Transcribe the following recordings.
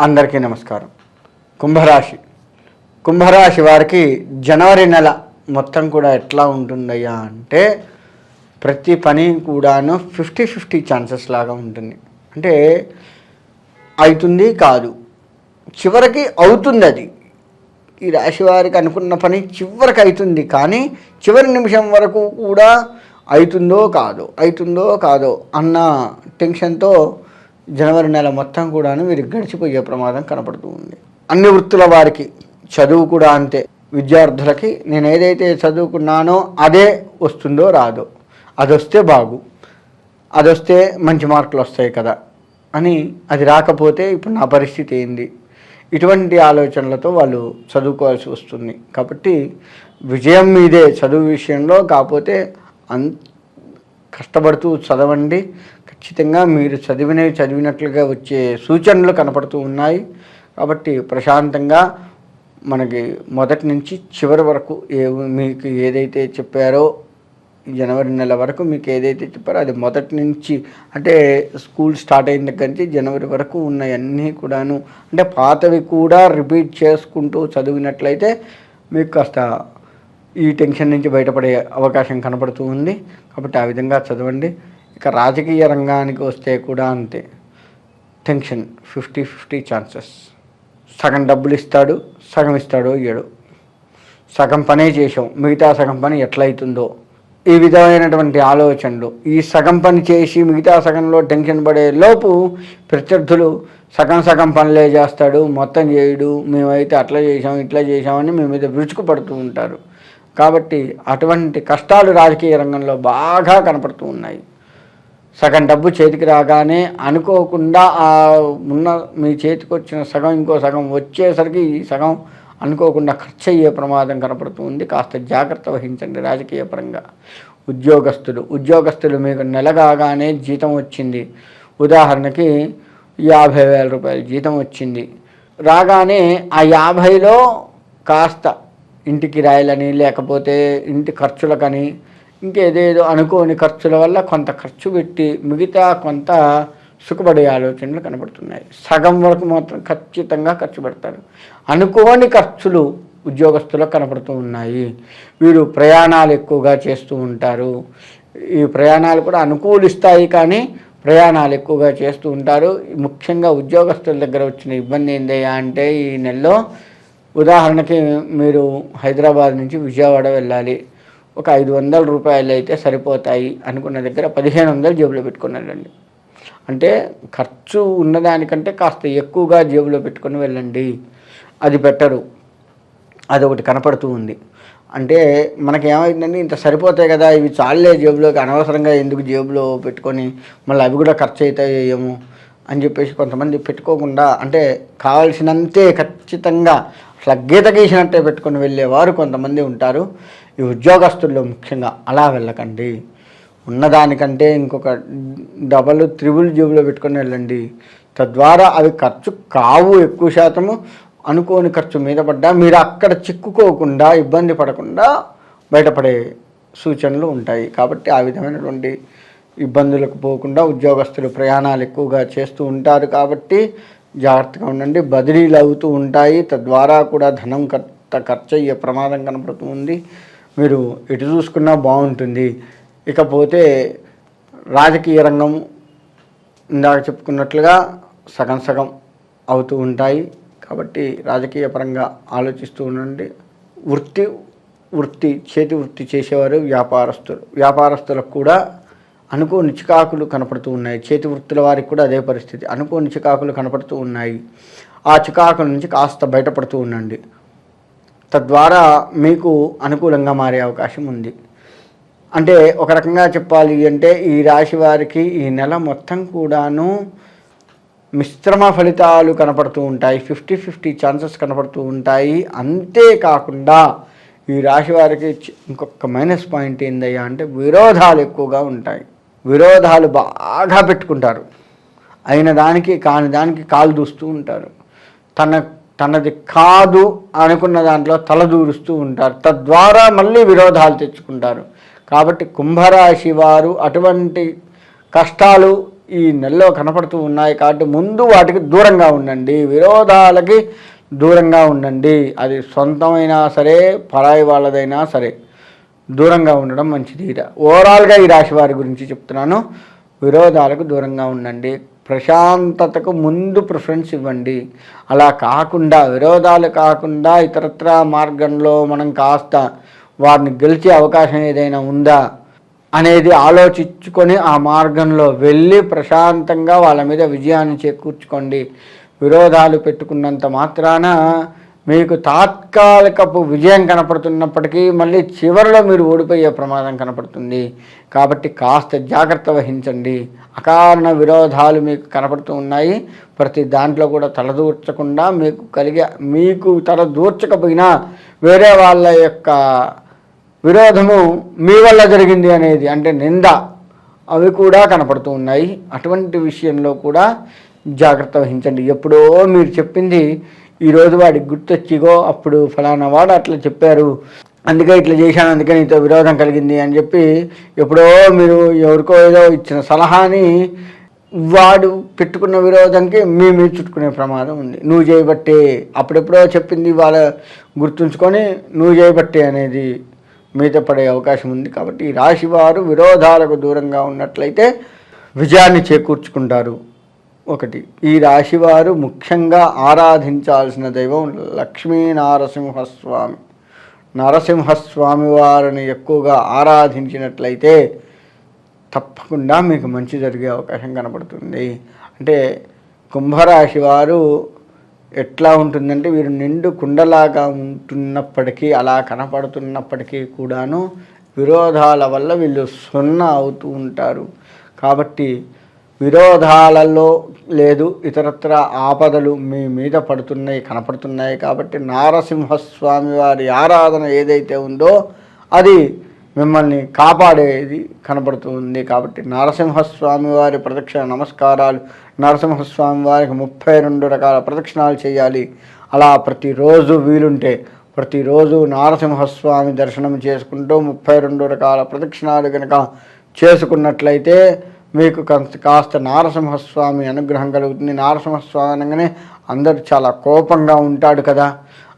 అందరికీ నమస్కారం. కుంభరాశి వారికి జనవరి నెల మొత్తం కూడా ఎట్లా ఉంటుందయ్యా అంటే ప్రతి పని కూడాను 50-50 ఛాన్సెస్ లాగా ఉంటుంది. అంటే అవుతుంది కాదు, చివరికి అవుతుంది. అది ఈ రాశి వారికి అనుకున్న పని చివరికి అవుతుంది, కానీ చివరి నిమిషం వరకు కూడా అవుతుందో కాదో అన్న టెన్షన్తో జనవరి నెల మొత్తం కూడాను వీరికి గడిచిపోయే ప్రమాదం కనపడుతూ ఉంది. అన్ని వృత్తుల వారికి, చదువు కూడా అంతే. విద్యార్థులకి నేను ఏదైతే చదువుకున్నానో అదే వస్తుందో రాదో, అది వస్తే అది వస్తే మంచి మార్కులు వస్తాయి కదా అని, అది రాకపోతే ఇప్పుడు నా పరిస్థితి ఏంది, ఇటువంటి ఆలోచనలతో వాళ్ళు చదువుకోవాల్సి వస్తుంది. కాబట్టి విజయం మీదే చదువు విషయంలో. కాకపోతే కష్టపడుతూ చదవండి. ఖచ్చితంగా మీరు చదివినట్లుగా వచ్చే సూచనలు కనపడుతూ ఉన్నాయి. కాబట్టి ప్రశాంతంగా మనకి మొదటి నుంచి చివరి వరకు మీకు ఏదైతే చెప్పారో, జనవరి నెల వరకు మీకు ఏదైతే చెప్పారో అది మొదటి నుంచి, అంటే స్కూల్ స్టార్ట్ అయిన దగ్గర నుంచి జనవరి వరకు ఉన్నవన్నీ కూడాను, అంటే పాతవి కూడా రిపీట్ చేసుకుంటూ చదివినట్లయితే మీకు కాస్త ఈ టెన్షన్ నుంచి బయటపడే అవకాశం కనపడుతూ ఉంది. కాబట్టి ఆ విధంగా చదవండి. ఇక రాజకీయ రంగానికి వస్తే కూడా అంతే. Tension 50-50 chances. సగం డబ్బులు ఇస్తాడు, సగం ఇస్తాడో ఇయ్యడు. సగం పనే చేసాం, మిగతా సగం పని ఎట్లయితుందో, ఈ విధమైనటువంటి ఆలోచనలు. ఈ సగం పని చేసి మిగతా సగంలో టెన్షన్ పడే లోపు ప్రత్యర్థులు సగం పనులే చేస్తాడు, మొత్తం చేయడు, మేమైతే అట్లా చేసాం ఇట్లా చేసామని మీ మీద విరుచుకు పడుతూ ఉంటారు. కాబట్టి అటువంటి కష్టాలు రాజకీయ రంగంలో బాగా కనపడుతూ ఉన్నాయి. సగం డబ్బు చేతికి రాగానే అనుకోకుండా ఉన్న మీ చేతికి వచ్చిన సగం ఇంకో సగం వచ్చేసరికి ఈ సగం అనుకోకుండా ఖర్చు అయ్యే ప్రమాదం కనపడుతూ ఉంది. కాస్త జాగ్రత్త వహించండి. రాజకీయ పరంగా ఉద్యోగస్తులు మీకు నెల కాగానే జీతం వచ్చింది. ఉదాహరణకి 50,000 రూపాయలు జీతం వచ్చింది. రాగానే ఆ 50లో కాస్త ఇంటి కిరాయిలని, లేకపోతే ఇంటి ఖర్చులకని, ఇంకేదేదో అనుకోని ఖర్చుల వల్ల కొంత ఖర్చు పెట్టి మిగతా కొంత సుఖపడే ఆలోచనలు కనబడుతున్నాయి. సగం వరకు మాత్రం ఖచ్చితంగా ఖర్చు పెడతారు. అనుకోని ఖర్చులు ఉద్యోగస్తులకు కనపడుతూ ఉన్నాయి. వీరు ప్రయాణాలు ఎక్కువగా చేస్తూ ఉంటారు. ఈ ప్రయాణాలు కూడా అనుకూలిస్తాయి, కానీ ప్రయాణాలు ఎక్కువగా చేస్తూ ఉంటారు. ముఖ్యంగా ఉద్యోగస్తుల దగ్గర వచ్చిన ఇబ్బంది ఏందయ్యా అంటే, ఈ నెలలో ఉదాహరణకి మీరు హైదరాబాద్ నుంచి విజయవాడ వెళ్ళాలి. ఒక 500 రూపాయలు అయితే సరిపోతాయి అనుకున్న దగ్గర 1500 జేబులో పెట్టుకుని వెళ్ళండి. అంటే ఖర్చు ఉన్నదానికంటే కాస్త ఎక్కువగా జేబులో పెట్టుకొని వెళ్ళండి. అది బెటరు. అదొకటి కనపడుతూ ఉంది. అంటే మనకి ఏమైందండి, ఇంత సరిపోతాయి కదా, ఇవి చాలే జేబులోకి, అనవసరంగా ఎందుకు జేబులో పెట్టుకొని మళ్ళీ అవి కూడా ఖర్చు అవుతాయేమో అని చెప్పేసి కొంతమంది పెట్టుకోకుండా, అంటే కావాల్సినంతే ఖచ్చితంగా అట్లా గీత గీసినట్టే పెట్టుకొని వెళ్ళేవారు కొంతమంది ఉంటారు. ఈ ఉద్యోగస్తుల్లో ముఖ్యంగా అలా వెళ్ళకండి. ఉన్నదానికంటే ఇంకొక డబల్ త్రిబుల్ జేబులో పెట్టుకొని వెళ్ళండి. తద్వారా అవి ఖర్చు కావు. ఎక్కువ శాతము అనుకోని ఖర్చు మీద పడ్డా మీరు అక్కడ చిక్కుకోకుండా, ఇబ్బంది పడకుండా బయటపడే సూచనలు ఉంటాయి. కాబట్టి ఆ విధమైనటువంటి ఇబ్బందులకు పోకుండా ఉద్యోగస్తులు ప్రయాణాలు ఎక్కువగా చేస్తూ ఉంటారు. కాబట్టి జాగ్రత్తగా ఉండండి. బదిలీలు అవుతూ ఉంటాయి. తద్వారా కూడా ధనం ఖర్చు అయ్యే ప్రమాదం కనపడుతూ ఉంది. మీరు ఎటు చూసుకున్నా బాగుంటుంది. ఇకపోతే రాజకీయ రంగం ఇందాక చెప్పుకున్నట్లుగా సగం అవుతూ ఉంటాయి. కాబట్టి రాజకీయ పరంగా ఆలోచిస్తూ ఉండండి. చేతి వృత్తి చేసేవారు వ్యాపారస్తులకు కూడా అనుకోని చికాకులు కనపడుతూ ఉన్నాయి. చేతి వృత్తుల వారికి కూడా అదే పరిస్థితి. అనుకోని చికాకులు కనపడుతూ ఉన్నాయి. ఆ చికాకుల నుంచి కాస్త బయటపడుతూ ఉండండి. తద్వారా మీకు అనుకూలంగా మారే అవకాశం ఉంది. అంటే ఒక రకంగా చెప్పాలి అంటే ఈ రాశి వారికి ఈ నెల మొత్తం కూడాను మిశ్రమ ఫలితాలు కనపడుతూ ఉంటాయి. 50-50 ఛాన్సెస్ కనపడుతూ ఉంటాయి. అంతేకాకుండా ఈ రాశి వారికి ఇంకొక మైనస్ పాయింట్ ఏందయ్యా అంటే విరోధాలు ఎక్కువగా ఉంటాయి. విరోధాలు బాగా పెట్టుకుంటారు. అయిన దానికి కాని దానికి కాలు దూస్తూ ఉంటారు. తనది కాదు అనుకున్న దాంట్లో తలదూరుస్తూ ఉంటారు. తద్వారా మళ్ళీ విరోధాలు తెచ్చుకుంటారు. కాబట్టి కుంభరాశి వారు అటువంటి కష్టాలు ఈ నెలలో కనపడుతూ ఉన్నాయి కాబట్టి ముందు వాటికి దూరంగా ఉండండి, విరోధాలకి దూరంగా ఉండండి. అది సొంతమైనా సరే పరాయి వాళ్ళదైనా సరే దూరంగా ఉండడం మంచిది. ఓవరాల్గా ఈ రాశి వారి గురించి చెప్తున్నాను. విరోధాలకు దూరంగా ఉండండి, ప్రశాంతతకు ముందు ప్రిఫరెన్స్ ఇవ్వండి. అలా కాకుండా విరోధాలు కాకుండా ఇతరత్ర మార్గంలో మనం కాస్త వారిని గెలిచే అవకాశం ఏదైనా ఉందా అనేది ఆలోచించుకొని ఆ మార్గంలో వెళ్ళి ప్రశాంతంగా వాళ్ళ మీద విజయాన్ని చేకూర్చుకోండి. విరోధాలు పెట్టుకున్నంత మాత్రాన మీకు తాత్కాలికపు విజయం కనపడుతున్నప్పటికీ మళ్ళీ చివరిలో మీరు ఓడిపోయే ప్రమాదం కనపడుతుంది. కాబట్టి కాస్త జాగ్రత్త వహించండి. అకారణ విరోధాలు మీకు కనపడుతూ ఉన్నాయి. ప్రతి దాంట్లో కూడా తలదూర్చకుండా మీకు తలదూర్చకపోయినా వేరే వాళ్ళ యొక్క విరోధము మీ వల్ల జరిగింది అనేది అంటే నింద అవి కూడా కనపడుతూ ఉన్నాయి. అటువంటి విషయంలో కూడా జాగ్రత్త వహించండి. ఎప్పుడో మీరు చెప్పింది ఈరోజు వాడికి గుర్తొచ్చిగో అప్పుడు ఫలానా వాడు అట్లా చెప్పారు, అందుకే ఇట్లా చేశాను, అందుకే నీతో విరోధం కలిగింది అని చెప్పి ఎప్పుడో మీరు ఎవరికో ఏదో ఇచ్చిన సలహాని వాడు పెట్టుకున్న విరోధంకి మీరు చుట్టుకునే ప్రమాదం ఉంది. నువ్వు చేయబట్టే, అప్పుడెప్పుడో చెప్పింది వాళ్ళ గుర్తుంచుకొని నువ్వు చేయబట్టే అనేది మీద పడే అవకాశం ఉంది. కాబట్టి ఈ రాశి వారు విరోధాలకు దూరంగా ఉన్నట్లయితే విజయాన్ని చేకూర్చుకుంటారు. ఒకటి, ఈ రాశివారు ముఖ్యంగా ఆరాధించాల్సిన దైవం లక్ష్మీ నరసింహస్వామి. నరసింహస్వామి వారిని ఎక్కువగా ఆరాధించినట్లయితే తప్పకుండా మీకు మంచి జరిగే అవకాశం కనపడుతుంది. అంటే కుంభరాశి వారు ఎట్లా ఉంటుందంటే వీరు నిండు కుండలాగా ఉంటున్నప్పటికీ అలా కనపడుతున్నప్పటికీ కూడాను విరోధాల వల్ల వీళ్ళు సున్నా అవుతూ ఉంటారు. కాబట్టి విరోధాలలో లేదు ఇతరత్ర ఆపదలు మీ మీద కనపడుతున్నాయి. కాబట్టి నరసింహస్వామి వారి ఆరాధన ఏదైతే ఉందో అది మిమ్మల్ని కాపాడేది కనపడుతుంది. కాబట్టి నరసింహస్వామి వారి ప్రదక్షిణ నమస్కారాలు, నరసింహస్వామి వారికి 32 రకాల ప్రదక్షిణాలు చేయాలి. అలా ప్రతిరోజు వీలుంటే ప్రతిరోజు నరసింహస్వామి దర్శనం చేసుకుంటూ 32 రకాల ప్రదక్షిణాలు కనుక చేసుకున్నట్లయితే మీకు కాస్త నరసింహస్వామి అనుగ్రహం కలుగుతుంది. నరసింహస్వామి అనగానే అందరూ చాలా కోపంగా ఉంటాడు కదా,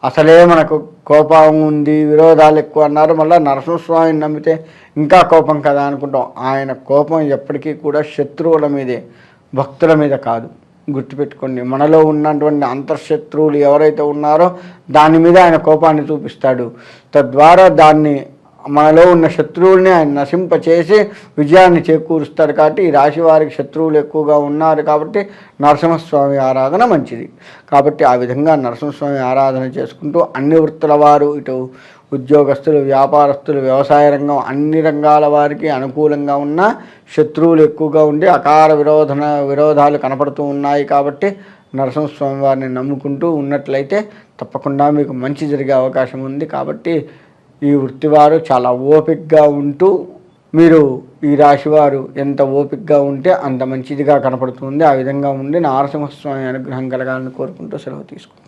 అసలే మనకు కోపం ఉంది, విరోధాలు ఎక్కువ అన్నారు, మళ్ళీ నరసింహస్వామిని నమ్మితే ఇంకా కోపం కదా అనుకుంటాం. ఆయన కోపం ఎప్పటికీ కూడా శత్రువుల మీదే, భక్తుల మీద కాదు. గుర్తుపెట్టుకోండి, మనలో ఉన్నటువంటి అంతర్శత్రువులు ఎవరైతే ఉన్నారో దాని మీద ఆయన కోపాన్ని చూపిస్తాడు. తద్వారా మనలో ఉన్న శత్రువుల్ని ఆయన నశింపచేసి విజయాన్ని చేకూరుస్తాడు. కాబట్టి ఈ రాశి వారికి శత్రువులు ఎక్కువగా ఉన్నారు కాబట్టి నరసింహస్వామి ఆరాధన మంచిది. కాబట్టి ఆ విధంగా నరసింహస్వామి ఆరాధన చేసుకుంటూ అన్ని వృత్తుల వారు, ఇటు ఉద్యోగస్తులు, వ్యాపారస్తులు, వ్యవసాయ రంగం, అన్ని రంగాల వారికి అనుకూలంగా ఉన్న శత్రువులు ఎక్కువగా ఉండి అకార విరోధాలు కనపడుతూ ఉన్నాయి. కాబట్టి నరసింహస్వామి వారిని నమ్ముకుంటూ ఉన్నట్లయితే తప్పకుండా మీకు మంచి జరిగే అవకాశం ఉంది. కాబట్టి ఈ వృత్తివారు చాలా ఓపికగా ఉంటూ మీరు ఈ రాశివారు ఎంత ఓపికగా ఉంటే అంత మంచిదిగా కనపడుతుంది. ఆ విధంగా ఉండి నరసింహస్వామి అనుగ్రహం కలగాలని కోరుకుంటూ సెలవు తీసుకుంటాం.